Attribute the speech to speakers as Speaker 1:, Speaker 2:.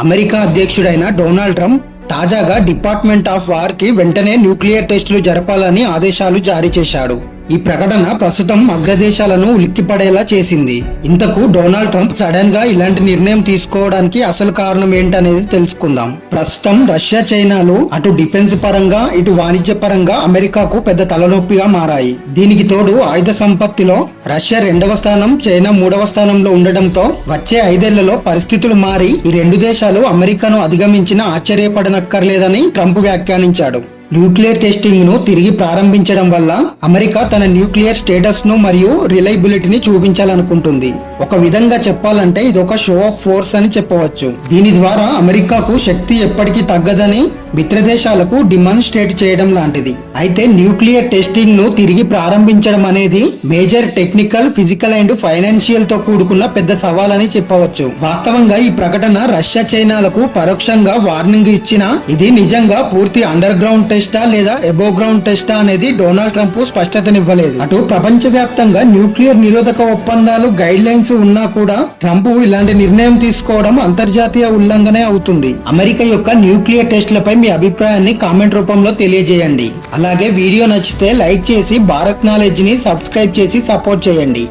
Speaker 1: America అధ్యక్షుడైన Donald Trump తాజాగా department of war కి వెంటనే న్యూక్లియర్ టెస్టులు జరపాలని ఆదేశాలు జారీ చేశాడు. ఈ ప్రకటన ప్రస్తుతం అగ్రదేశాలను ఉలిక్కిపడేలా చేసింది. ఇంతకు డొనాల్డ్ ట్రంప్ సడన్ గా ఇలాంటి నిర్ణయం తీసుకోవడానికి అసలు కారణం ఏంటనేది తెలుసుకుందాం. ప్రస్తుతం రష్యా, చైనాలు అటు డిఫెన్స్ పరంగా ఇటు వాణిజ్య పరంగా అమెరికాకు పెద్ద తలనొప్పిగా మారాయి. దీనికి తోడు ఆయుధ సంపత్తిలో రష్యా 2వ స్థానం, చైనా 3వ స్థానంలో ఉండడంతో వచ్చే 5 ఏళ్లలో పరిస్థితులు మారి ఈ రెండు దేశాలు అమెరికాను అధిగమించినా ఆశ్చర్యపడనక్కర్లేదని ట్రంప్ వ్యాఖ్యానించాడు. న్యూక్లియర్ టెస్టింగ్ ను తిరిగి ప్రారంభించడం వల్ల అమెరికా తన న్యూక్లియర్ స్టేటస్ ను మరియు రిలయబిలిటీని చూపించాలనుకుంటుంది. ఒక విధంగా చెప్పాలంటే ఇదొక షో ఆఫ్ ఫోర్స్ అని చెప్పవచ్చు. దీని ద్వారా అమెరికాకు శక్తి ఎప్పటికీ తగ్గదని మిత్రదేశాలకు డిమాన్స్ట్రేట్ చేయడం లాంటిది. అయితే న్యూక్లియర్ టెస్టింగ్ ను తిరిగి ప్రారంభించడం అనేది major technical, physical and financial తో కూడుకున్న పెద్ద సవాల్ అని చెప్పవచ్చు. వాస్తవంగా ఈ ప్రకటన రష్యా, చైనాలకు పరోక్షంగా వార్నింగ్ ఇచ్చినా ఇది నిజంగా పూర్తి అండర్ గ్రౌండ్ టెస్టా లేదా అబోవ్ గ్రౌండ్ టెస్టా అనేది డొనాల్డ్ ట్రంప్ స్పష్టతనివ్వలేదు. అటు ప్రపంచ వ్యాప్తంగా న్యూక్లియర్ నిరోధక ఒప్పందాలు, గైడ్ లైన్స్ ఉన్నా కూడా ట్రంప్ ఇలాంటి నిర్ణయం తీసుకోవడం అంతర్జాతీయ ఉల్లంఘనే అవుతుంది. అమెరికా యొక్క న్యూక్లియర్ టెస్టులపై మీ అభిప్రాయాన్ని కామెంట్ రూపంలో తెలియజేయండి. అలాగే వీడియో నచ్చితే లైక్ చేసి భారత్ నాలెడ్జ్ ని సబ్స్క్రైబ్ చేసి సపోర్ట్ చేయండి.